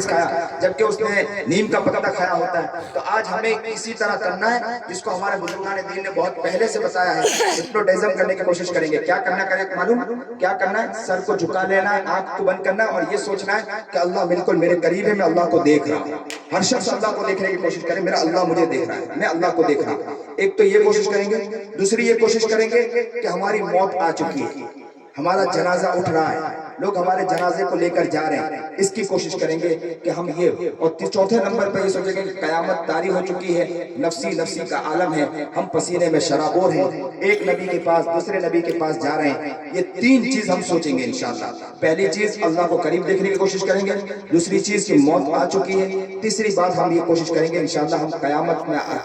کھایا جبکہ اس نے نیم کا پتہ کھایا ہوتا ہے. تو آج ہمیں اسی طرح کرنا ہے جس کو ہمارے بزرگان دین نے بہت پہلے سے بتایا ہے. ہپنوٹزم کرنے کی کوشش کریں گے. کیا کرنا ہے معلوم کیا کرنا ہے؟ سر کو جھکا لینا ہے, آنکھ کو بند کرنا ہے اور یہ سوچنا ہے کہ اللہ بالکل میرے قریب ہے, میں اللہ کو دیکھ رہا ہوں. ہر شخص اللہ کو دیکھنے کی کوشش کرے, میرا اللہ مجھے دیکھ رہا ہے, میں اللہ کو دیکھ رہا ہوں. ایک تو یہ کوشش کریں گے. دوسری یہ کوشش کریں گے کہ ہماری موت آ چکی ہے, ہمارا جنازہ اٹھ رہا ہے, لوگ ہمارے جنازے کو لے کر جا رہے ہیں, اس کی کوشش کریں گے کہ ہم یہ. اور چوتھے نمبر پہ یہ سوچیں گے کہ قیامت طاری ہو چکی ہے, نفسی نفسی کا عالم ہے, ہم پسینے میں شرابور ہیں, ایک نبی کے پاس دوسرے نبی کے پاس جا رہے ہیں. یہ تین چیز ہم سوچیں گے انشاءاللہ. پہلی چیز اللہ کو قریب دیکھنے کی کوشش کریں گے, دوسری چیز کہ موت آ چکی ہے, تیسری بات ہم یہ کوشش کریں گے انشاءاللہ ہم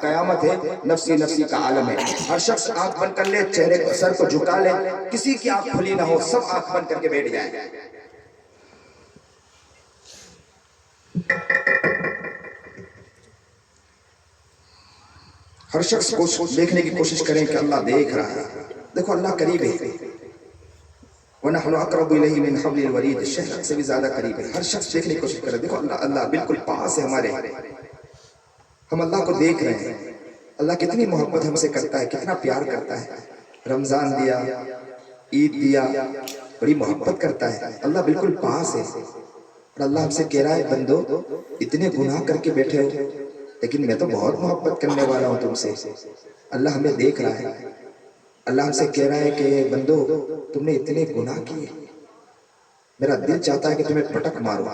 قیامت ہے, نفسی نفسی کا عالم ہے. ہر شخص آنکھ بند کر لے, چہرے کو سر کو جھکا لے, کسی کی آنکھ کھلی نہ ہو, سب آنکھ بند کر کے بیٹھ جائیں. ہر شخص کو دیکھنے کی کوشش کریں کہ اللہ دیکھ رہا ہے. دیکھو اللہ قریب ہے, وَنَحْنُ أَقْرَبُ إِلَيْهِ مِنْ حَبْلِ الْوَرِيدِ, شہر سے بھی زیادہ قریب ہے. ہر شخص دیکھنے کی کوشش کرے. دیکھو اللہ بالکل پاس ہے ہمارے, ہم اللہ کو دیکھ رہے ہیں. اللہ کتنی محبت ہم سے کرتا ہے, کتنا پیار کرتا ہے. رمضان دیا, عید دیا, بڑی محبت کرتا ہے. اللہ بالکل پاس ہے. اور اللہ ہم سے کہہ رہا ہے بندو اتنے گناہ کر کے بیٹھے ہو, لیکن میں تو بہت محبت کرنے والا ہوں تم سے. اللہ ہمیں دیکھ رہا ہے. اللہ ہم سے کہہ رہا ہے کہ بندو تم نے اتنے گناہ کیے, میرا دل چاہتا ہے کہ تمہیں پٹک مارو.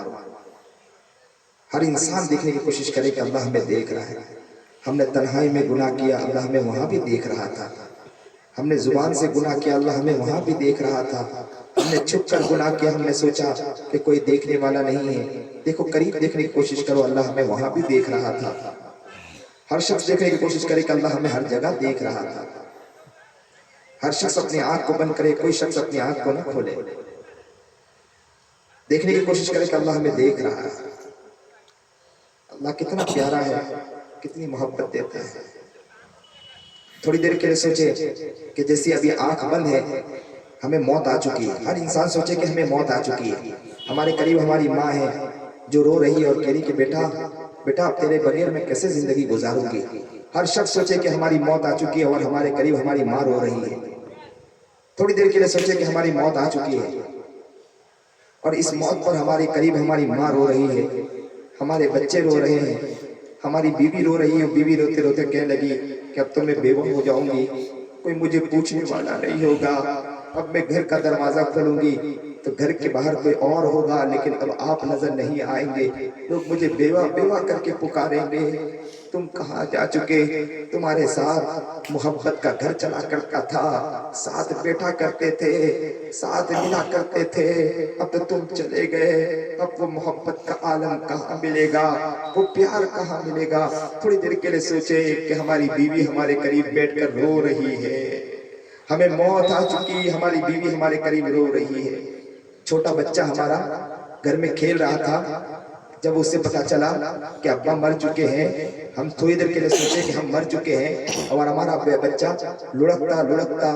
ہر انسان دیکھنے کی کوشش کرے کہ اللہ ہمیں دیکھ رہا ہے. ہم نے تنہائی میں گناہ کیا, اللہ ہمیں وہاں بھی دیکھ رہا تھا. ہم نے زبان سے گناہ کیا, اللہ ہمیں وہاں بھی دیکھ رہا تھا. ہم نے چھپ کر گناہ کیا, ہم نے سوچا کہ کوئی دیکھنے والا نہیں ہے. دیکھو قریب دیکھنے کی کوشش کرو, اللہ ہمیں وہاں بھی دیکھ رہا تھا. ہر شخص دیکھنے کی کوشش کرے کہ اللہ ہمیں ہر جگہ دیکھ رہا تھا. ہر شخص اپنی آنکھ کو بند کرے, کوئی شخص اپنی آنکھ کو نہ کھولے. دیکھنے کی کوشش کرے کہ اللہ ہمیں دیکھ رہا ہے. اللہ کتنا پیارا ہے, کتنی محبت دیتا ہے. تھوڑی دیر کے لیے سوچے کہ جیسی ابھی آنکھ بند ہے ہمیں موت آ چکی ہے. ہر انسان سوچے کہ ہمیں موت آ چکی ہے. ہمارے قریب ہماری ماں ہے جو رو رہی ہے اور کہہ رہی کہ بیٹا اب تیرے بغیر میں کیسے زندگی گزاروں گی. ہر شخص سوچے کہ ہماری موت آ چکی ہے اور ہمارے قریب ہماری ماں رو رہی ہے. تھوڑی دیر کے لیے سوچے کہ ہماری موت آ چکی ہے اور اس موت پر ہمارے قریب ہماری ماں رو رہی ہے, ہمارے بچے رو رہے ہیں, ہماری بیوی رو رہی ہے. بیوی روتے روتے کہنے لگی کہ اب تو میں بیوہ ہو جاؤں گی, کوئی مجھے پوچھنے والا نہیں ہوگا. اب میں گھر کا دروازہ کھولوں گی تو گھر کے باہر کوئی اور ہوگا, لیکن اب آپ نظر نہیں آئیں گے. لوگ مجھے بیوہ بیوہ کر کے پکاریں گے. تم کہاں جا چکے, تمہارے ساتھ محبت کا گھر چلا کرتا تھا, ساتھ بیٹھا کرتے تھے, ساتھ ملا کرتے تھے, اب تو تم چلے گئے. اب وہ محبت کا عالم کہاں ملے گا, وہ پیار کہاں ملے گا. تھوڑی دیر کے لیے سوچے کہ ہماری بیوی ہمارے قریب بیٹھ کر رو رہی ہے, ہمیں موت آ چکی, ہماری بیوی ہمارے قریب رو رہی ہے. چھوٹا بچہ ہمارا گھر میں کھیل رہا تھا, جب اسے پتا چلا کہ ابا مر چکے ہیں, ہم تھوڑی دیر کے لیے سوچے کہ ہم مر چکے ہیں اور ہمارا بچہ لڑکتا لڑکتا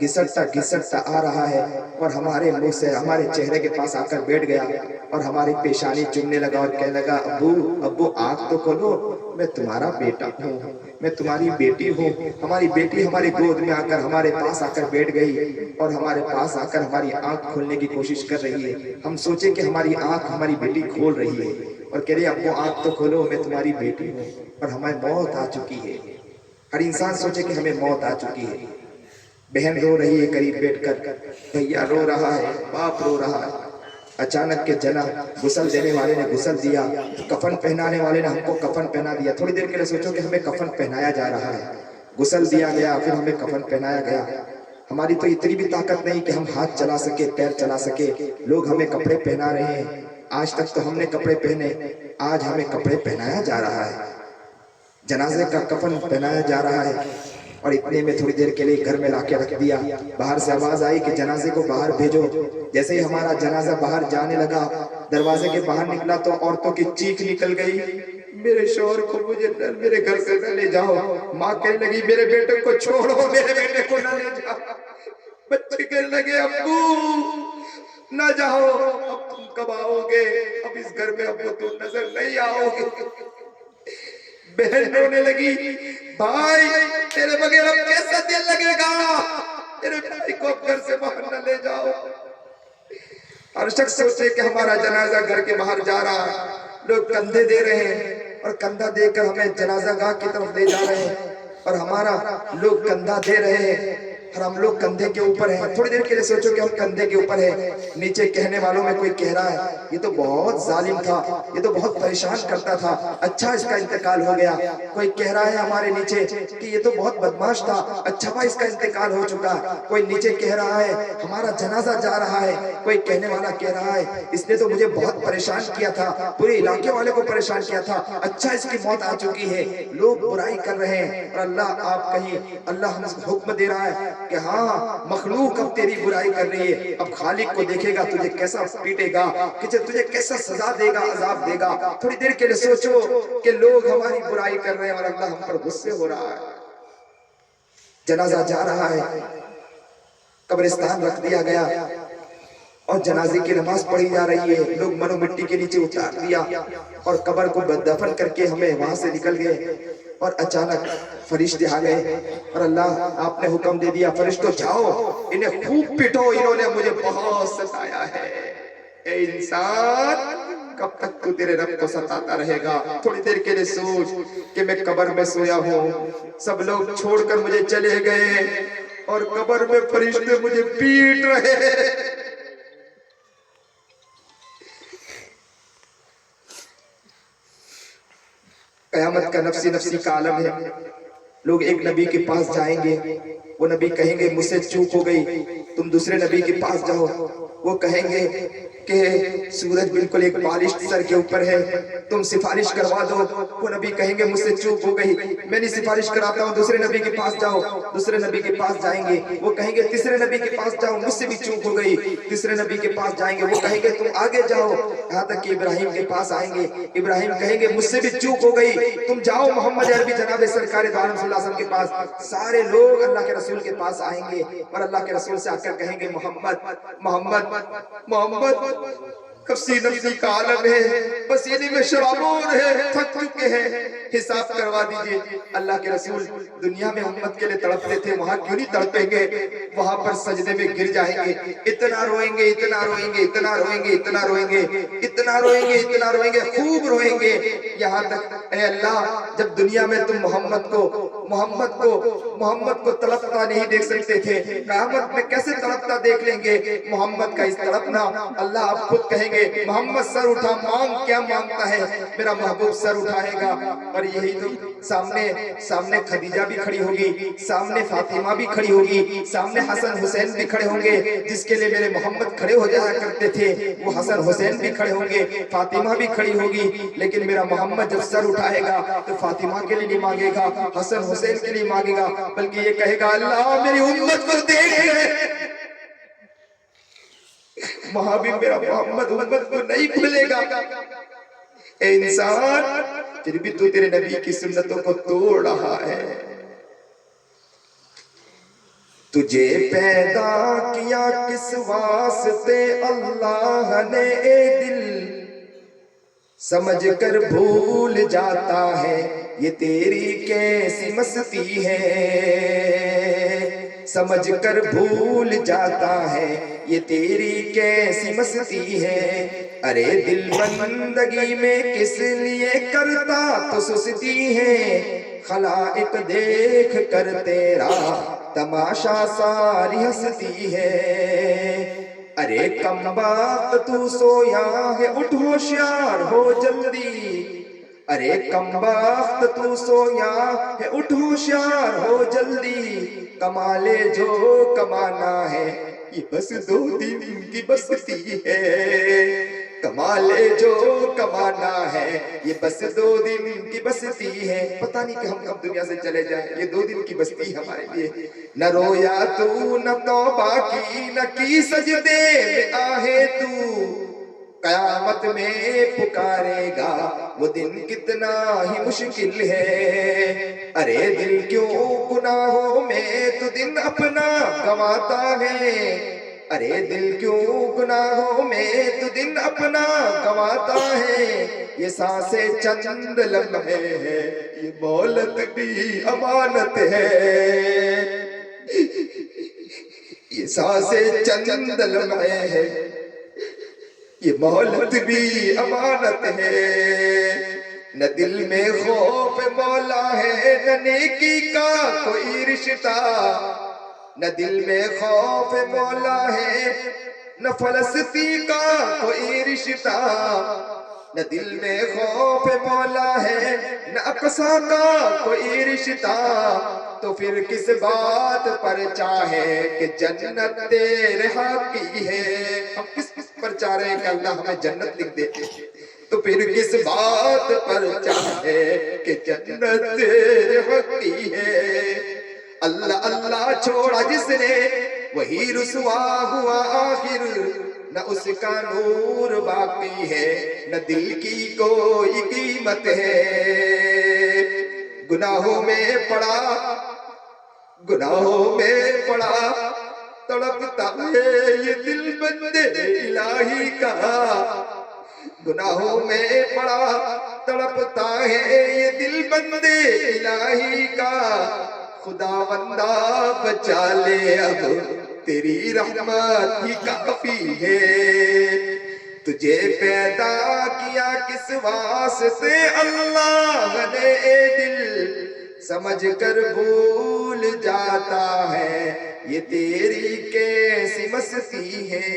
گھسٹتا گھسٹتا آ رہا ہے اور ہمارے منہ سے ہمارے چہرے کے پاس آ کر بیٹھ گیا اور ہماری پیشانی چومنے لگا اور کہنے لگا ابو آنکھ تو کھولو, میں تمہارا بیٹا ہوں, میں تمہاری بیٹی ہوں. ہماری بیٹی ہماری گود میں آ کر ہمارے پاس آ کر بیٹھ گئی اور ہمارے پاس آ کر ہماری آنکھ کھولنے کی کوشش کر رہی ہے. ہم سوچے کہ ہماری آنکھ ہماری بیٹی کھول رہی ہے اور کہہ رہی ابو آنکھ تو کھولو, میں تمہاری بیٹی ہوں اور ہمیں موت آ چکی ہے. ہر انسان سوچے کہ ہمیں موت آ چکی ہے. بہن رو رہی ہے قریب بیٹھ کر, بھیا رو رہا ہے, باپ رو رہا ہے. اچانک کے جنا, غسل دینے والے نے غسل دیا, کفن پہنانے والے نے ہم کو کفن پہنا دیا. تھوڑی دیر کے لیے سوچو کہ ہمیں کفن پہنایا جا رہا ہے, غسل دیا گیا, پھر ہمیں کفن پہنایا گیا. ہماری تو اتنی بھی طاقت نہیں کہ ہم ہاتھ چلا سکے, پیر چلا سکے. لوگ ہمیں کپڑے پہنا رہے ہیں, آج تک تو ہم نے کپڑے پہنے, آج ہمیں کپڑے پہنایا جا رہا ہے, جنازے کا کفن پہنایا جا رہا ہے. اور اتنے میں تھوڑی دیر کے لیے گھر میں لا کے رکھ دیا. باہر سے آواز آئی کہ جنازے کو باہر بھیجو. جیسے ہی ہمارا جنازہ باہر جانے لگا, دروازے کے باہر نکلا تو عورتوں کی چیخ نکل گئی, میرے شوہر کو مجھے میرے گھر سے نہ لے جاؤ. ماں کہنے لگی میرے بیٹے کو چھوڑو, میرے بیٹے کو نہ لے جاؤ. بچے کہنے لگے ابو نہ جاؤ, اب تم कब आओगे? अब इस घर में अब तुम नजर नहीं आओगे। बहन रोने लगी, भाई तेरे बगैर अब कैसा दिल लगेगा? तेरे भाई को अब घर से बाहर न ले जाओ। हर शख्स सोचे कि हमारा जनाजा घर के बाहर जा रहा है, लोग कंधे दे रहे हैं और कंधा देकर हमें जनाजा गाह की तरफ ले जा रहे हैं, और हमारा लोग कंधा दे रहे हैं और हम लोग कंधे के ऊपर हैं। थोड़ी देर के लिए सोचो कि हम कंधे के ऊपर हैं, नीचे कहने वालों में कोई कह रहा है ये तो बहुत जालिम था, ये तो बहुत परेशान करता था, अच्छा इसका इंतकाल हो गया। कोई कह रहा है हमारे नीचे कि ये तो बहुत बदमाश था, अच्छा भाई इसका इंतकाल हो चुका। कोई नीचे कह रहा है हमारा जनाजा जा रहा है। कोई कहने वाला कह रहा है इसने तो मुझे बहुत परेशान किया था, पूरे इलाके वाले को परेशान किया था, अच्छा इसकी मौत आ चुकी है। लोग बुराई कर रहे हैं और अल्लाह हमें हुक्म दे रहा है कि हाँ, मखलूक अब तेरी बुराई कर रही है, अब खालिक को देखेगा तुझे कैसा पीटेगा, तुझे कैसा सजा देगा, अजाब देगा। थोड़ी देर के लिए सोचो कि लोग हमारी बुराई कर रहे हैं और अल्लाह हम पर गुस्से हो रहा है। जनाजा जा रहा है, कब्रिस्तान रख दिया गया और जनाजे की नमाज पढ़ी जा रही है। लोग मनो मिट्टी के नीचे उतार दिया और कब्र को दफन करके हमें वहां से निकल गए। और अचानक फरिश्ते आ गए और अल्लाह आपने हुक्म दे दिया, फरिश्तों जाओ इन्हें खूब पिटो, इन्होंने मुझे बहुत सताया है। ए इंसान, कब तक तू तेरे रब को सताता रहेगा? थोड़ी देर के लिए सोच कि मैं कब्र में सोया हूँ, सब लोग छोड़कर मुझे चले गए और कब्र में फरिश्ते मुझे पीट रहे हैं। कयामत का नफ्सी नफ्सी का आलम है। लोग एक नबी के पास जाएंगे, वो नबी कहेंगे मुझसे चूक हो गई, तुम दूसरे नबी के पास जाओ। वो कहेंगे कि सूरज बिल्कुल एक बालिश सर के ऊपर है, तुम सिफारिश करवा दो। वो नबी कहेंगे मुझसे चूक हो गई, मैं नहीं सिफारिश कराता हूँ, दूसरे नबी के पास जाओ। दूसरे नबी के पास जाएंगे, वो कहेंगे तीसरे नबी के पास जाओ, मुझसे भी चूक हो गई। तीसरे नबी के पास जाएंगे, वो कहेंगे तुम आगे जाओ, यहाँ तक कि इब्राहिम के पास आएंगे। इब्राहिम कहेंगे मुझसे भी चूक हो गई, तुम जाओ मोहम्मद अरबी जनाब सरकार दो आलम सल्लल्लाहु अलैहि वसल्लम के पास। सारे लोग अल्लाह के रसूल के पास आएंगे और अल्लाह के रसूल से आकर कहेंगे मोहम्मद मोहम्मद मोहम्मद, नफ्सी नफ्सी का आलम है, पसीने में शराबोर है, थक चुके हैं, हिसाब करवा दीजिए। अल्लाह के रसूल दुनिया में उम्मत के लिए तड़पते थे, वहां क्यों नहीं तड़पेंगे? वहां पर सजदे में गिर जाएंगे, इतना रोएंगे, इतना रोएंगे, इतना रोएंगे, इतना रोएंगे, इतना रोएंगे, इतना रोएंगे, खूब रोएंगे। यहाँ तक ऐ अल्लाह, जब दुनिया में तुम मोहम्मद को तड़पता नहीं देख सकते थे, क़यामत में कैसे तड़पता देख लेंगे? मोहम्मद का इस तड़पना, अल्लाह आप खुद कहेंगे मोहम्मद सर उठा, मांग, क्या मांगता है? मेरा महबूब सर उठाएगा। और यही तो सामने खदीजा भी खड़ी होगी, सामने फातिमा भी खड़ी होगी, सामने हसन हुसैन भी खड़े होंगे। जिसके लिए मेरे मोहम्मद खड़े हो जाया करते थे, वो हसन हुसैन भी खड़े होंगे, फातिमा भी खड़ी होगी। लेकिन मेरा मोहम्मद जब सर उठाएगा तो फातिमा के लिए नहीं मांगेगा, हसन हुसैन के लिए मांगेगा, बल्कि ये कहेगा अल्लाह मेरी उम्मत को देख। वहां भी मेरा मोहम्मद उम्मत को नहीं भूलेगा। ए इंसान, फिर भी तू तेरे नबी की सुन्नतों को तोड़ रहा है। तुझे पैदा किया किस वास्ते अल्लाह ने, ए दिल समझ कर भूल जाता है ये तेरी कैसी मस्ती है। समझ कर भूल जाता है ये तेरी कैसी मस्ती है। अरे दिल बंदगी में किस लिए करता तो सुस्ती है, खलाइक देख कर तेरा तमाशा सारी हंसती है। अरे कमबख्त तू सोया है, उठ होशियार हो जल्दी। अरे कमबख्त तू सोया है, उठ होशियार हो जल्दी। कमाले जो कमाना है ये बस 2 दिन की बस्ती है। कमाले जो कमाना है ये बस 2 दिन की बस्ती है। पता नहीं कि हम कब दुनिया से चले जाएं, ये 2 दिन की बस्ती हमारे लिए। न रोया तू न तौबा की, न की सजदे में आहे तू। कयामत में पुकारेगा वो दिन कितना ही मुश्किल है। अरे दिल क्यों गुनाहों में तो दिन अपना गंवाता है। ارے دل کیوں گناہوں میں تو دن اپنا گواتا ہے، یہ سانسیں چند لمحے ہے، یہ مولت بھی امانت ہے، یہ سانسیں چند لمحے ہے، یہ مولت بھی امانت ہے، نہ دل میں خوف مولا ہے نہ نیکی کا کوئی رشتہ، نہ دل میں خوف مولا ہے نہ فلسطی کا کوئی رشتہ، نہ دل میں خوف مولا ہے نہ اقصی کا کوئی رشتہ، تو پھر کس بات پر چاہے کہ جنت تیرے حق کی ہے، ہم کس پر چاہ رہے ہیں کہ اللہ ہمیں جنت لکھ دے، تو پھر کس بات پر چاہے کہ جنت تیرے حق کی ہے، اللہ اللہ چھوڑا جس نے وہی رسوا ہوا آخر، نہ اس کا نور باقی ہے نہ دل کی کوئی قیمت ہے، گناہوں میں پڑا گناہوں میں پڑا تڑپتا ہے یہ دل بندے الہی کا، گناہوں میں پڑا تڑپتا ہے یہ دل بندے الہی کا، خدا بندہ بچا لے اب تیری رحمت ہی کافی ہے، تجھے پیدا کیا کس واسطے اللہ نے اے دل، سمجھ کر بھول جاتا ہے یہ تیری کیسی مستی ہے،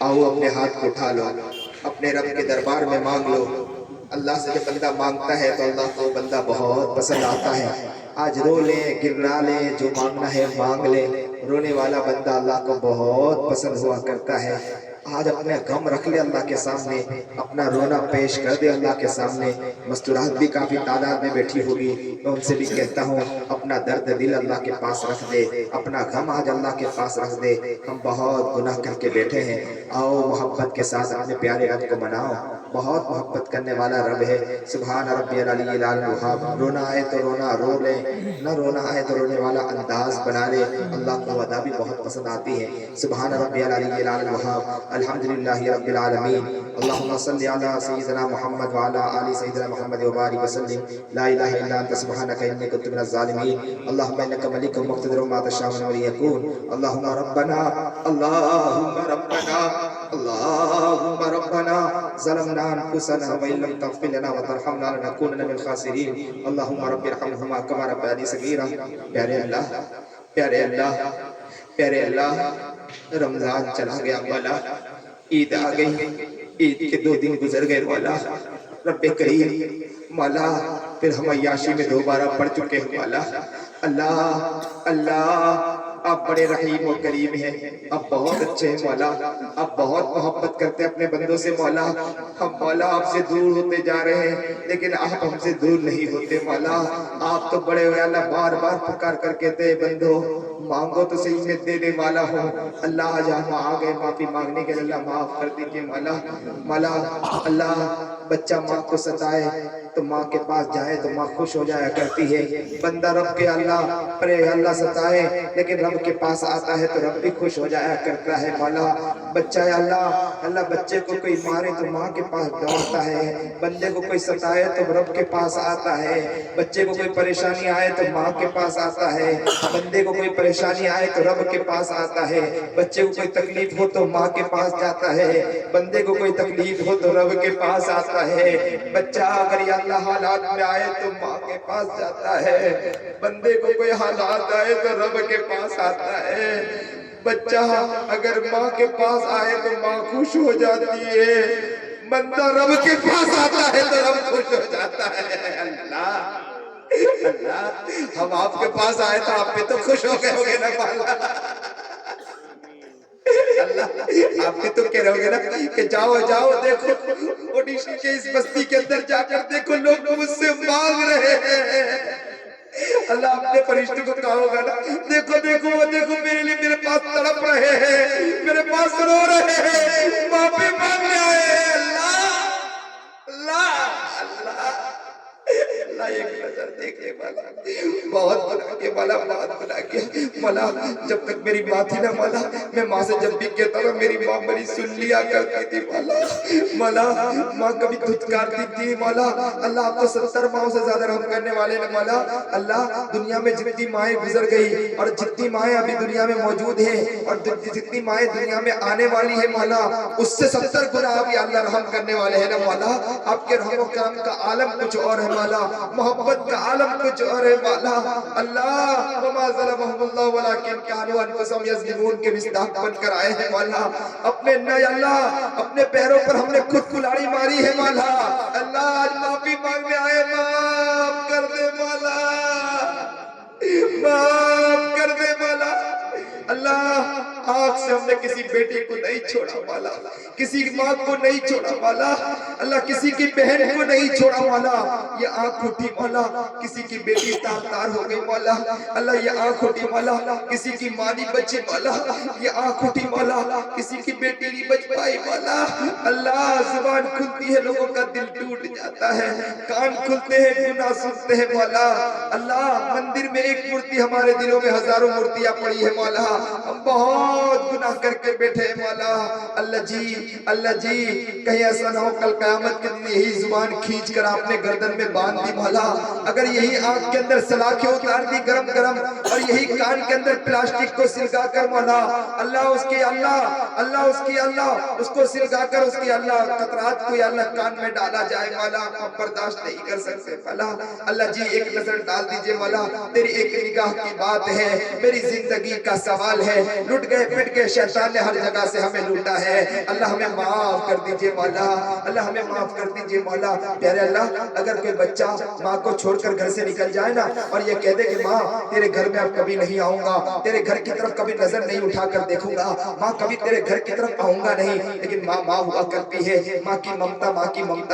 آؤ اپنے ہاتھ کو اٹھا لو، اپنے رب کے دربار میں مانگ لو، اللہ سے جب بندہ مانگتا ہے تو اللہ کو بندہ بہت پسند آتا ہے، آج رو لیں گرنا لیں جو مانگنا ہے مانگ لیں، رونے والا بندہ اللہ کو بہت پسند ہوا کرتا ہے، آج اپنے غم رکھ لے اللہ کے سامنے، اپنا رونا پیش کر دے اللہ کے سامنے، مستورات بھی کافی تعداد میں بیٹھی ہوگی، میں ان سے بھی کہتا ہوں اپنا درد دل اللہ کے پاس رکھ دے، اپنا غم آج اللہ کے پاس رکھ دے، ہم بہت گناہ کر کے بیٹھے ہیں، آؤ محبت کے ساتھ اپنے پیارے رب کو مناؤ، بہت محبت کرنے والا رب ہے، سبحان ربی العلی الاعلی الوہاب، رونا آئے تو رونا رو لیں، نہ رونا آئے تو رونے والا انداز بنا لے، اللہ کو ادا بھی بہت پسند آتی ہے، سبحان ربی العلی الاعلی الوہاب، الحمدللہ رب العالمین، اللہم صلی علی سیدنا محمد وعلی آل سیدنا محمد وبارک وسلم، لا الہ الا انت سبحانک انی کنت من الظالمین، اللہم انک ملک مقتدر ما تشاء ویکون، اللہم ربنا اللہم ربنا اللہم ربنا ظلمنا انفسنا وإن لم تغفر لنا وترحمنا لنکونن من الخاسرین، اللہم رب ارحمہما کما ربیانی صغیرا، پیارے اللہ پیارے اللہ پیارے اللہ، رمضان چلا گیا مولا، عید آ گئی، عید کے 2 دن گزر گئے مولا، رب کریم مولا پھر ہم عیاشی میں دوبارہ پڑھ چکے ہیں مولا، اللہ اللہ آپ بڑے رحیم و کریم ہیں، آپ بہت اچھے ہیں مولا، آپ بہت محبت کرتے ہیں اپنے بندوں سے مولا، ہم مولا آپ سے دور ہوتے جا رہے ہیں لیکن آپ ہم سے دور نہیں ہوتے مولا، آپ تو بڑے ہوئے اللہ بار بار پکار کر کہتے ہیں بندو مانگو تو صحیح میں دینے والا ہو، اللہ آج ہم آگئے معافی مانگنے کے اللہ معاف کر دیجئے مولا، مولا اللہ بچہ ماں کو ستائے تو ماں کے پاس جائے تو ماں خوش ہو جایا کرتی ہے، بندہ رب کے اللہ پرے اللہ ستائے لیکن رب کے پاس آتا ہے تو رب بھی خوش ہو جایا کرتا ہے مولا، بچہ اللہ بچے کو کوئی مارے تو ماں کے پاس دوڑتا ہے، بندے کو کوئی ستائے تو رب کے پاس آتا ہے، بچے کو کوئی پریشانی آئے تو ماں کے پاس آتا ہے، بندے کو کوئی پریشانی آئے تو رب کے پاس آتا ہے، بچے کو کوئی تکلیف ہو تو ماں کے پاس جاتا ہے، بندے کو کوئی تکلیف ہو تو رب کے پاس آتا ہے، بچہ اگر یا اللہ حالات میں آئے تو ماں کے پاس جاتا ہے، بندے کو کوئی حالات آئے تو رب کے پاس آتا ہے، بچہ اگر ماں کے پاس آئے تو ماں خوش ہو جاتی ہے، بندہ رب کے پاس آتا ہے تو رب خوش ہو جاتا ہے، اللہ اللہ ہم آپ کے پاس آئے تو آپ پہ تو خوش ہو گئے ہوگے نا مولا، अल्लाह आप भी तो कह रहे होगे ना कि जाओ जाओ देखो ओडिशा के इस बस्ती के अंदर जाकर देखो लोग मुझसे मांग रहे हैं। अल्लाह अपने फरिश्तों को कहा होगा ना, देखो देखो वो देखो मेरे लिए मेरे पास तड़प रहे हैं, मेरे पास रो रहे हैं, माफी मांगने आए हैं। अल्लाह अल्लाह अल्लाह अल्लाह एक नजर देखने वाला, बहुत गुनाह किया मौला, बहुत गुनाह किया मौला। जब तक मेरी माँ थी ना मौला, मैं माँ से जब भी कहता था मेरी माँ मेरी सुन लिया करती थी मौला। मौला माँ कभी धुतकारती थी मौला। अल्लाह आप तो 70 माओं से ज्यादा रहम करने वाले हैं मौला। अल्लाह दुनिया में जितनी माएँ गुजर गई और जितनी माएँ अभी दुनिया में मौजूद हैं और जितनी माएँ दुनिया में आने वाली है मौला, उससे 70 गुना अभी अल्लाह रहम करने वाले हैं ना मौला। आपके रहम और करम का आलम कुछ और है मौला, मोहब्बत का आलम कुछ और है मौला। अल्लाह वमा ज़लमहुमुल्लाह वलाकिन कानू अनफुसहुम यज़लिमून के मिस्दाक बनकर आए हैं मौला। अपने न अल्लाह अपने पैरों पर हमने खुद कुल्हाड़ी मारी है मौला। अल्लाह आज माफी मांगने आए, माफ कर दे मौला, माफ कर दे मौला। अल्लाह आँख से हमने किसी बेटी को नहीं छोड़ा मौला, किसी माँ को नहीं छोड़ा मौला। अल्लाह किसी की बहन को नहीं छोड़ा मौला। ये आँख उठी मौला, किसी की बेटी तार तार हो गई मौला। अल्लाह ये आँख उठी मौला, किसी की माँ नहीं बची मौला। ये आँख उठी मौला, किसी की बेटी नहीं बच पाई मौला। अल्लाह जुबान खुलती है लोगों का दिल टूट जाता है, कान खुलते हैं गुनाह सुनते हैं मौला। अल्लाह मंदिर में एक मूर्ति, हमारे दिलों में हजारों मूर्तियां पड़ी है मौला। हम बहुत गुनाह करके बैठे हैं मौला। अल्लाह जी कहीं ऐसा ना हो कल क़यामत के दिन यही जुबान खींच कर आपने गर्दन में बांध दी मौला। अगर यही आंख के अंदर सलाखें उतार दी गरम गरम और यही कान के अंदर प्लास्टिक को सिलगा कर मौला, अल्लाह उसकी अल्लाह उसको सिलगा कर उसकी अल्लाह कतरात को अल्लाह कान में डाला जाए मौला, हम बर्दाश्त नहीं कर सकते मौला। अल्लाह जी एक नजर डाल दीजिए मौला, तेरी एक निगाह की बात है, मेरी जिंदगी का सवाल है। लुट गए पिट गए, शैतान ने हर जगह से हमें लूटा है। अल्लाह हमें माफ कर दीजिए मौला, अल्लाह हमें माफ कर दीजिए मौला। प्यारे अल्लाह अगर कोई बच्चा माँ को छोड़कर घर से निकल जाए ना और ये कह दे कि माँ तेरे घर में अब कभी नहीं आऊंगा, तेरे घर की तरफ कभी नजर नहीं उठाकर देखूंगा, माँ कभी तेरे घर की तरफ आऊंगा नहीं, लेकिन माँ माँ हुआ करती है, माँ की ममता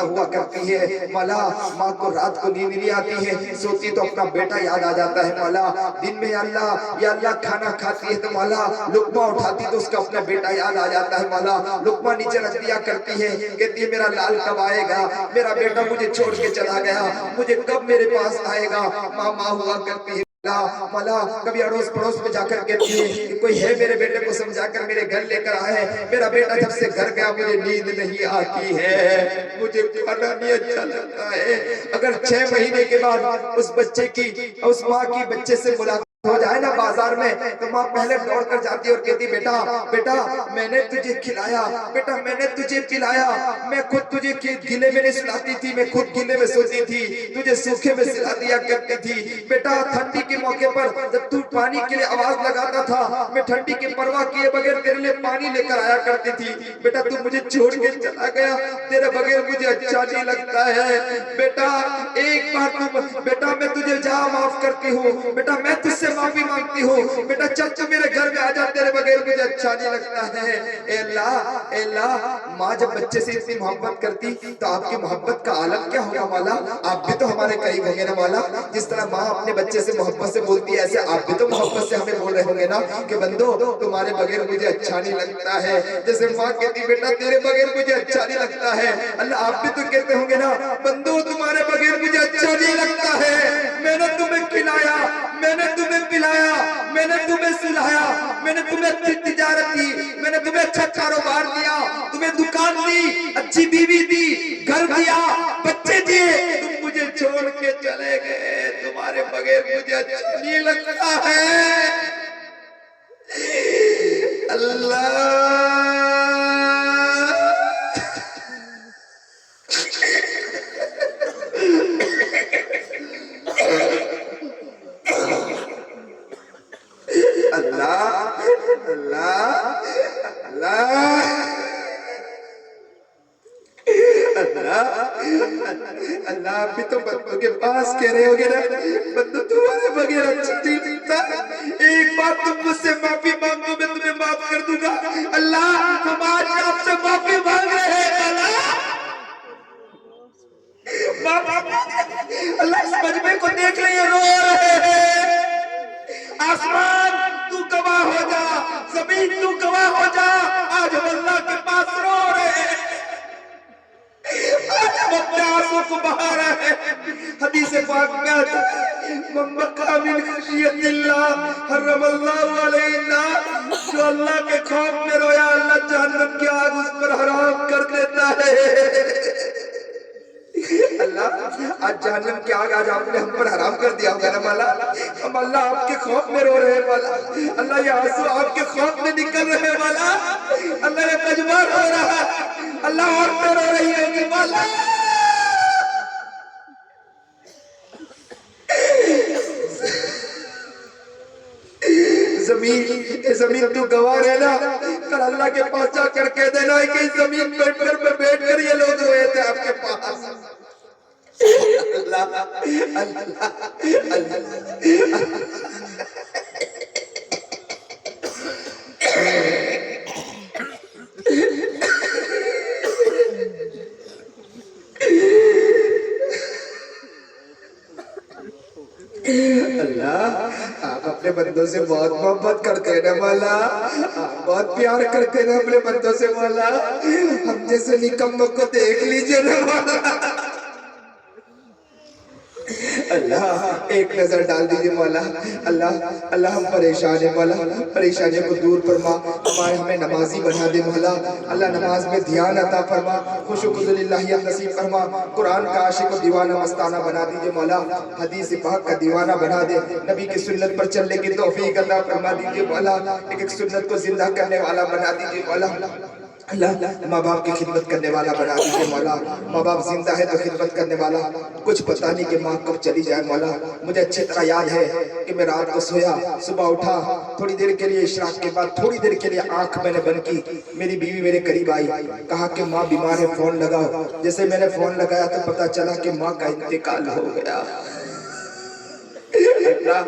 हुआ करती है मौला। माँ को रात को नींद नहीं आती है, सोती तो अपना बेटा याद आ जाता है मौला। दिन में अल्लाह या अल्लाह खाना खाती है तो मौला लुकमा उठाती तो उसका अपना बेटा याद आ जाता है मौला। लुकमा नीचे रख दिया करती है, कहती है मेरा लाल कब आएगा, मेरा बेटा मुझे छोड़ के चला गया, मुझे कब मेरे पास आएगा। माँ माँ हुआ करती है मौला। कभी अड़ोस पड़ोस में जाकर कहती है कि कोई है मेरे बेटे को समझाकर मेरे घर लेकर आए, मेरा बेटा जब से घर गया मुझे नींद नहीं आती है, मुझे खाना नहीं अच्छा लगता है। अगर 6 महीने के बाद उस बच्चे की उस माँ की बच्चे से मुलाकात हो जाए ना बाजार में तो माँ पहले दौड़ कर जाती और कहती बेटा बेटा मैंने तुझे खिलाया, बेटा मैंने तुझे पिलाया, मैं खुद तुझे गीले में नहीं सुलाती थी, मैं खुद गीले में सोती थी, तुझे सूखे में सिला दिया करती थी। बेटा ठंडी के मौके पर जब तू पानी के लिए आवाज लगाता था मैं ठंडी की परवाह किए बगैर तेरे लिए पानी लेकर आया करती थी। बेटा तू मुझे छोड़ के चला गया, तेरे बगैर मुझे अच्छा नहीं लगता है। बेटा एक बार तुम बेटा मैं तुझे जा माफ करती हूँ, बेटा मैं तुझसे माफी मांगती हूँ, बेटा चल तू मेरे घर में आजा, तेरे बगैर मुझे अच्छा नहीं लगता है। ए अल्लाह माँ जब बच्चे से इतनी मोहब्बत करती तो आपकी मोहब्बत का आलम क्या होगा मौला। आप भी तो हमारे करीब होंगे ना मौला, जिस तरह माँ अपने बच्चे से मोहब्बत से बोलती है ऐसे आप भी तो मोहब्बत से हमें बोल रहे होंगे ना कि बंदो तुम्हारे बगैर मुझे अच्छा नहीं लगता है। जैसे माँ कहती बेटा तेरे बगैर मुझे अच्छा नहीं लगता है, अल्लाह आप भी तो कहते होंगे ना बंदो तुम्हारे बगैर मुझे अच्छा नहीं लगता है। मैंने तुम्हें खिलाया, मैंने तुम्हें पिलाया, मैंने तुम्हें सुलाया, मैंने तुम्हें अच्छी तिजारत दी, मैंने तुम्हें अच्छा कारोबार दिया, तुम्हें दुकान दी, अच्छी बीवी दी, घर दिया, बच्चे दिए, तुम मुझे छोड़ के चले गए, तुम्हारे बगैर मुझे अच्छा नहीं लगता है। अल्लाह अल्लाह अल्लाह اللہ آپ بھی تو بندوں کے پاس کہہ رہے ہوگے نا بندو تمہارے بغیر اچھا نہیں لگتا، ایک بار تم مجھ سے معافی مانگو میں تمہیں معاف کر دوں گا۔ اللہ ہم آج آپ سے معافی مانگ رہے ہیں اللہ، اللہ اس مجمع کو دیکھ رہے ہیں، رو رہے ہیں، آسمان تو گواہ ہو جا، زمین تو گواہ ہو جا، آج ہم اللہ کے پاس رو رہے ہیں، آج ہم اپنے آنسوں کو بہا رہے ہیں۔ حدیث پاک میں آتا ہے من بکا من خشیت اللہ حرم اللہ علیہ النار، جو اللہ کے خوف میں رویا اللہ جہنم کی آگ اس پر حرام کر دیتا ہے۔ اللہ آج جہنم کی آگ آج آپ نے ہم پر حرام کر دیا ہوگا نا مولا، ہم اللہ آپ کے خوف میں رو رہے ہیں مولا، اللہ یہ آنسو آپ کے خوف میں نکل رہے ہیں مولا، اللہ یہ مجمع رو رہا ہے، اللہ عورتیں رو رہی ہوگی مولا، زمین تو گواہ رہنا، کل اللہ کے پاس جا کر کہہ دینا ہے کہ اس زمین پر بیٹھ کر یہ لوگ روئے تھے آپ کے پاس۔ اللہ اللہ آپ اپنے بندوں سے بہت محبت کرتے ہیں نا مولا، آپ بہت پیار کرتے ہیں نا اپنے بندوں سے مولا، ہم جیسے نکموں کو دیکھ لیجئے نا مولا، اللہ ایک نظر ڈال دیجئے مولا، اللہ ہم پریشان ہیں مولا، پریشانیوں کو دور فرما، ہمیں نمازی بنا دے مولا، اللہ نماز میں دھیان عطا فرما، خشوع و ذلاللہیت نصیب فرما، قرآن کا عاشق و دیوانہ مستانہ بنا دیجئے مولا، حدیث پاک کا دیوانہ بنا دے، نبی کی سنت پر چلنے کی توفیق عطا فرما دیجئے مولا، ایک سنت کو زندہ کرنے والا بنا دیجئے مولا، اللہ ماں باپ کی خدمت کرنے والا بنا دیجئے مولا، ماں باپ زندہ ہے تو خدمت کرنے والا، کچھ پتہ نہیں کہ ماں کب چلی جائے مولا، مجھے اچھی طرح یاد ہے کہ میں رات کو سویا، صبح اٹھا، تھوڑی دیر کے لیے اشراق کے بعد تھوڑی دیر کے لیے آنکھ میں نے بند کی، میری بیوی میرے قریب آئی، کہا کہ ماں بیمار ہے فون لگاؤ، جیسے میں نے فون لگایا تو پتہ چلا کہ ماں کا انتقال ہو گیا۔ اللہ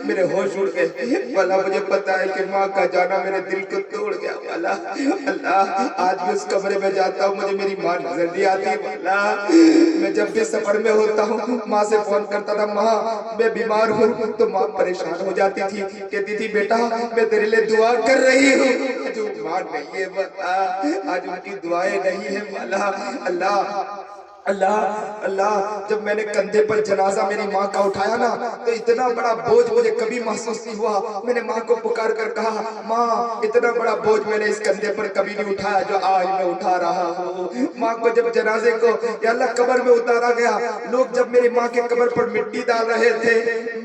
میرے ہوش اڑ گئے، والا مجھے پتا ہے کہ ماں کا جانا میرے دل کو توڑ گیا، والا اللہ آج بھی اس کمرے میں جاتا ہوں مجھے میری ماں نظر نہیں آتی، والا میں جب بھی سفر میں ہوتا ہوں ماں سے فون کرتا تھا ماں میں بیمار ہوں تو ماں پریشان ہو جاتی تھی، کہتی تھی بیٹا میں تیرے لئے دعا کر رہی ہوں، جو ماں نہیں ہے والا آج ان کی دعائیں نہیں ہیں، والا اللہ جب میں نے کندھے پر جنازہ میری ماں کا اٹھایا نا تو اتنا بڑا بوجھ مجھے کبھی محسوس نہیں ہوا، میں نے ماں کو پکار کر کہا ماں اتنا بڑا بوجھ میں نے اس کندھے پر کبھی نہیں اٹھایا جو آج میں اٹھا رہا ہوں۔ ماں کو جب جنازے کو یا اللہ قبر میں اتارا گیا، لوگ جب میری ماں کے قبر پر مٹی ڈال رہے تھے،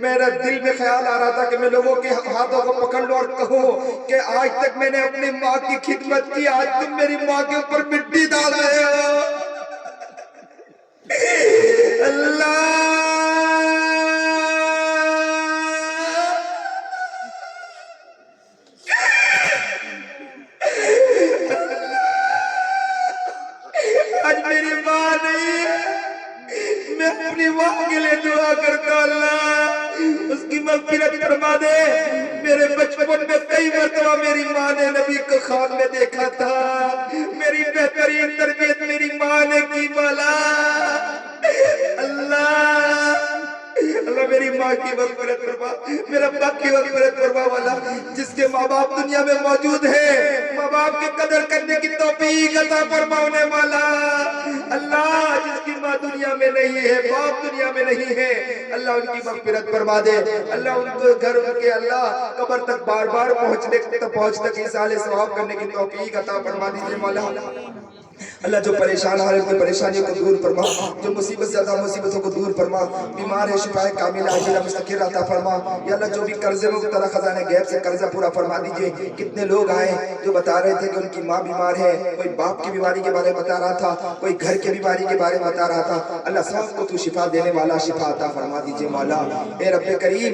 میرا دل میں خیال آ رہا تھا کہ میں لوگوں کے ہاتھوں کو پکڑ لوں اور کہوں کہ آج تک میں نے اپنی ماں کی خدمت کی، آج تم میری ماں کے اوپر مٹی ڈال رہے ہو۔ اللہ آج میری ماں نہیں ہے، میں اپنی ماں کے لئے دعا کرتا ہوں اللہ اس کی مغفرت فرما دے۔ میرے بچپن میں کئی مرتبہ میری ماں نے نبی کو خواب میں دیکھا تھا، میری بہترین تربیت میری ماں نے کی مولا، اللہ میری ماں کی مغفرت فرما، میرا باپ کی مغفرت فرما والا، جس کے ماں باپ دنیا میں موجود ہے ماں باپ کی قدر کرنے کی توفیق عطا فرما انہیں والا، اللہ جس کی ماں دنیا میں نہیں ہے باپ دنیا میں نہیں ہے اللہ ان کی مغفرت فرما دے، اللہ ان کو گھر کے اللہ قبر تک بار بار پہنچ تک ایصال ثواب کرنے کی توفیق عطا فرما دیجئے مولا، اللہ جو پریشان حال کی پریشانیوں کو دور فرما، جو مصیبت زیادہ مصیبتوں کو دور فرما، بیمار ہے شفاء کامل عاجلہ مستقر عطا فرما، یا اللہ جو بھی قرض میں مبتلا خزانہ غیب سے قرضہ پورا فرما دیجئے۔ کتنے لوگ آئے جو بتا رہے تھے کہ ان کی ماں بیمار ہے، کوئی باپ کی بیماری کے بارے میں بتا رہا تھا، کوئی گھر کی بیماری کے بارے میں بتا رہا تھا، اللہ سب کو تو شفا دینے والا شفا عطا فرما دیجئے مولا۔ اے رب کریم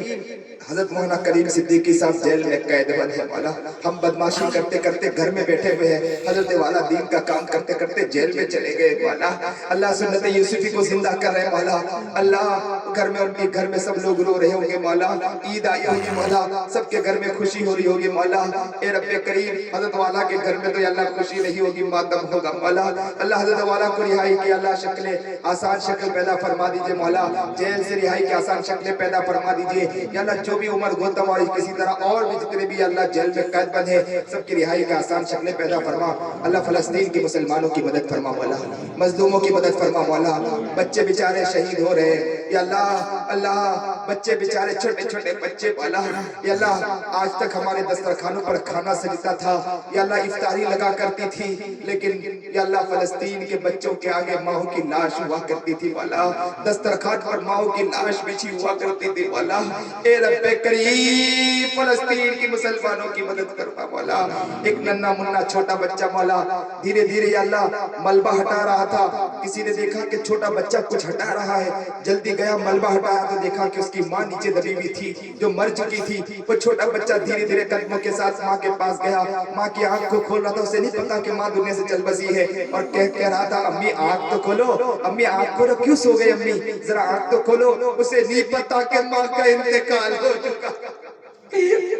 حضرت مولانا کریم صدیقی صاحب جیل میں قید بند ہے مولا، ہم بدماشی کرتے کرتے گھر میں بیٹھے ہوئے ہیں، حضرت والا دین کا کام کرتے کرتے کرتے जेल में चले गए मौला। अल्लाह सुन्नत यूसुफी को जिंदा कर रहे मौला। अल्लाह घर में उनके घर में सब लोग रो रहे होंगे मौला, ईद आई होगी मौला, सबके घर में खुशी हो रही होगी मौला। ए रब्बे करीम, हज़रत वाला के घर में तो या अल्लाह खुशी नहीं होगी, मातम होगा मौला। अल्लाह हज़रत वाला को रिहाई की अल्लाह शक्लें, आसान शक्ल पैदा फरमा दीजिए मौला। जेल से रिहाई की आसान शक्लें पैदा फरमा दीजिए या अल्लाह। जो भी उमर गोतम और किसी तरह और भी जितने भी अल्लाह जेल में कैद बंद है, सबकी रिहाई की आसान शक्लें पैदा फरमा अल्लाह। फलस्तीन के मुसलमानों की मदद फरमा मौला, मजलूमों की मदद फरमा मौला। बच्चे बेचारे शहीद हो रहे या अल्लाह, अल्लाह बच्चे बेचारे छोटे छोटे बच्चे मौला या अल्लाह। आज तक हमारे दस्तरखानों पर खाना सजता था या अल्लाह, इफ्तारी लगा करती थी, लेकिन या अल्लाह फलस्तीन के बच्चों के आगे माओ की लाश हुआ करती थी मौला। दस्तरखान पर माओ की लाश बिछी हुआ करती थी मौला। ए रब्बे करीम, फलस्तीन के मुसलमानों की मदद करना मौला। एक नन्ना मुन्ना छोटा बच्चा मौला धीरे धीरे या अल्लाह मलबा हटा रहा था। किसी ने देखा कि छोटा बच्चा कुछ हटा रहा है, जल्दी गया मलबा हटाया तो देखा कि उसकी माँ नीचे दबी हुई थी जो मर चुकी थी। वो छोटा बच्चा धीरे धीरे कदमों के साथ माँ के पास गया, माँ की आंख को खोल रहा था। उसे नहीं पता कि माँ दुनिया से चल बसी है और कह रहा था अम्मी आंख तो खोलो, अम्मी आंख खोलो, क्यों सो गई अम्मी, जरा आंख तो खोलो। उसे नहीं पता कि माँ का इंतकाल हो चुका,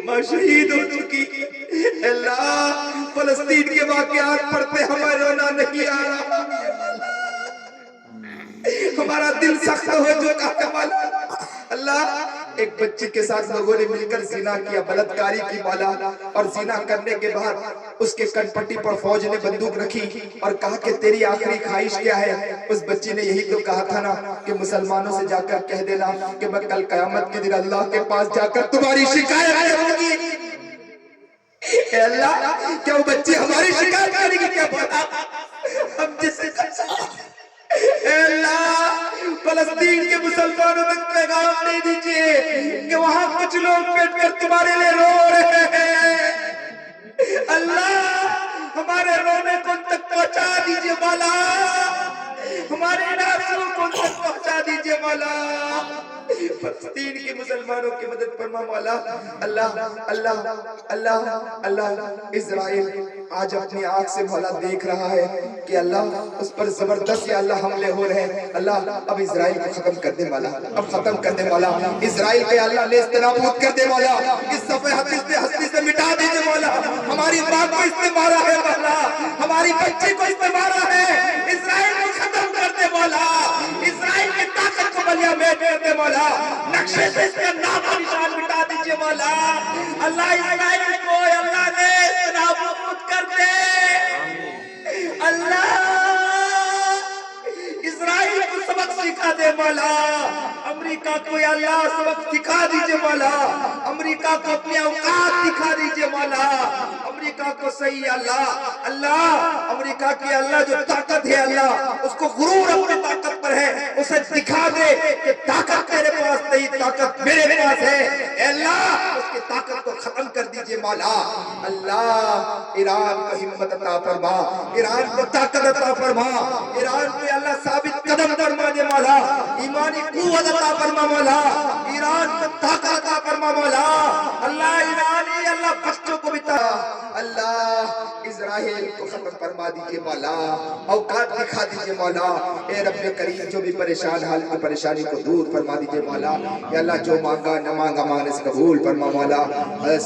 माँ शहीद हो चुकी। अल्लाह फलस्तीन के वाक़यात पढ़ते हमें रोना नहीं आ रहा, हमारा दिल सख्त हो चुका है मौला। अल्लाह एक बच्ची के साथ लोगों ने मिलकर जिना किया, बलात्कारी की मौला। और जिना करने के बाद उसके कनपट्टी पर फौज ने बंदूक रखी और कहा कि तेरी आखिरी ख्वाहिश क्या है। उस बच्ची ने यही तो कहा था ना कि मुसलमानों से जाकर कह देना कि मैं कल कयामत के दिन अल्लाह के पास जाकर तुम्हारी शिकायत करूंगी। अल्लाह क्या वो बच्ची हमारी शिकायत करेगी क्या बोला हम जिससे फलस्तीन के मुसलमानों तक पैगाम दे दीजिए कि वहां कुछ लोग बैठ कर तुम्हारे लिए रो रहे हैं। अल्लाह हमारे रोने को तक पहुंचा दीजिए मौला, हमारे नाज़ों को तक पहुंचा दीजिए मौला। फलस्तीन के मुसलमानों की मदद फरमा मौला। अल्लाह अल्लाह अल्लाह अल्लाह इज़राइल आज अपनी आंख से मौला देख रहा है कि अल्लाह उस पर जबरदस्त या अल्लाह हमले हो रहे हैं। अल्लाह अब इज़राइल को खत्म कर दे मौला, अब खत्म कर दे मौला। इज़राइल के अल्लाह नेस्तनाबूद कर दे मौला, इस सफे हस्ती से मिटा दीजिए मौला। हमारी माँ को इसने मारा है मौला, हमारी बच्ची को इसने मारा है। इज़राइल को खत्म कर दे मौला, इज़राइल की ताकत को बलिया में कर दे मौला, नक्शे से इसका नाम और निशान मिटा दीजिए मौला। अल्लाह इज़राइल को अल्लाह नेस्तनाबूद कर दे। अल्लाह इज़राइल को सबक सिखा दे मौला, अमेरिका को या अल्लाह सबक सिखा दीजिए मौला, अमेरिका को अपनी औकात दिखा दीजिए मौला, अमेरिका को सही अल्लाह, अल्लाह अमेरिका की अल्लाह जो ताकत है अल्लाह उसको गुरूर अपनी ताकत पर है, उसे दिखा दे कि ताकत तेरे पास नहीं, ताकत मेरे पास है। अल्लाह उसकी ताकत को खत्म कर दीजिए मौला। अल्लाह ईरान को हिम्मत अता फरमा, ईरान को ताकत अता फरमा, ईरान को अल्लाह साबित कदम फरमा दे मौला, ईमानी कुव्वत अता फरमा मौला, ईरान को ताकत अता फरमा मौला। अल्लाह ईरानी अल्लाह बच्चों को बिता, अल्लाह इज़राइल को खत्म फरमा दीजिए मौला, औकात दिखा दीजिए मौला। ए रब्बे करीम जो भी परेशान हाल की परेशानी को दूर फरमा दीजिए मौला। या अल्लाह जो मांगा न मांगा मांगने से कबूल फरमा मौला।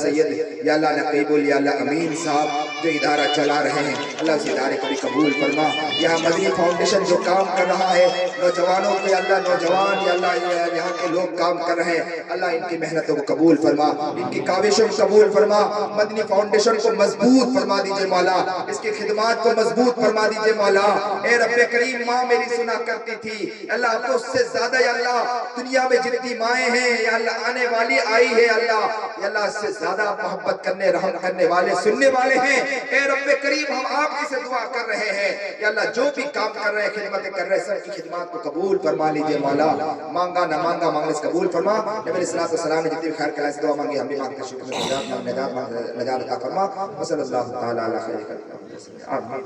सैयद या अल्लाह नकीबुल या अल्लाह अमीन साहब जो इदारा चला रहे हैं अल्लाह उस इदारे को भी कबूल फरमा। यहाँ मदनी फाउंडेशन जो काम कर रहा है नौजवानों के अल्लाह, नौजवान या अल्लाह यहाँ के लोग काम कर रहे हैं अल्लाह इनकी मेहनतों को कबूल फरमा, इनकी काविशों को कबूल फरमा। मदनी फाउंडेशन को मजबूत फरमा दीजिए मौला, इसकी खिदमत को मजबूत फरमा दीजिए मौला। ए रब्बे करीम माँ मेरी सुना करती थी अल्लाह, अब तो उससे ज्यादा या अल्लाह दुनिया में जितनी माएँ हैं या अल्लाह आने वाली आई है अल्लाह, या अल्लाह इससे ज्यादा मोहब्बत करने रहम करने वाले सुनने वाले हैं। ए रब्बे करीम हम आपकी से दुआ कर रहे हैं या अल्लाह जो भी काम कर रहे हैं खिदमतें कर रहे हैं सबकी खिदमत को कबूल फरमा लीजिए मौला। मांगा न मांगा मांगने से कबूल फरमा। नबी अलैहि सलाम ने जितनी खैर कला से दुआ मांगी हम भी मांगते शुक्र में नजात अता फरमा। वसल्लल्लाहु तआला अला खैर। आमीन।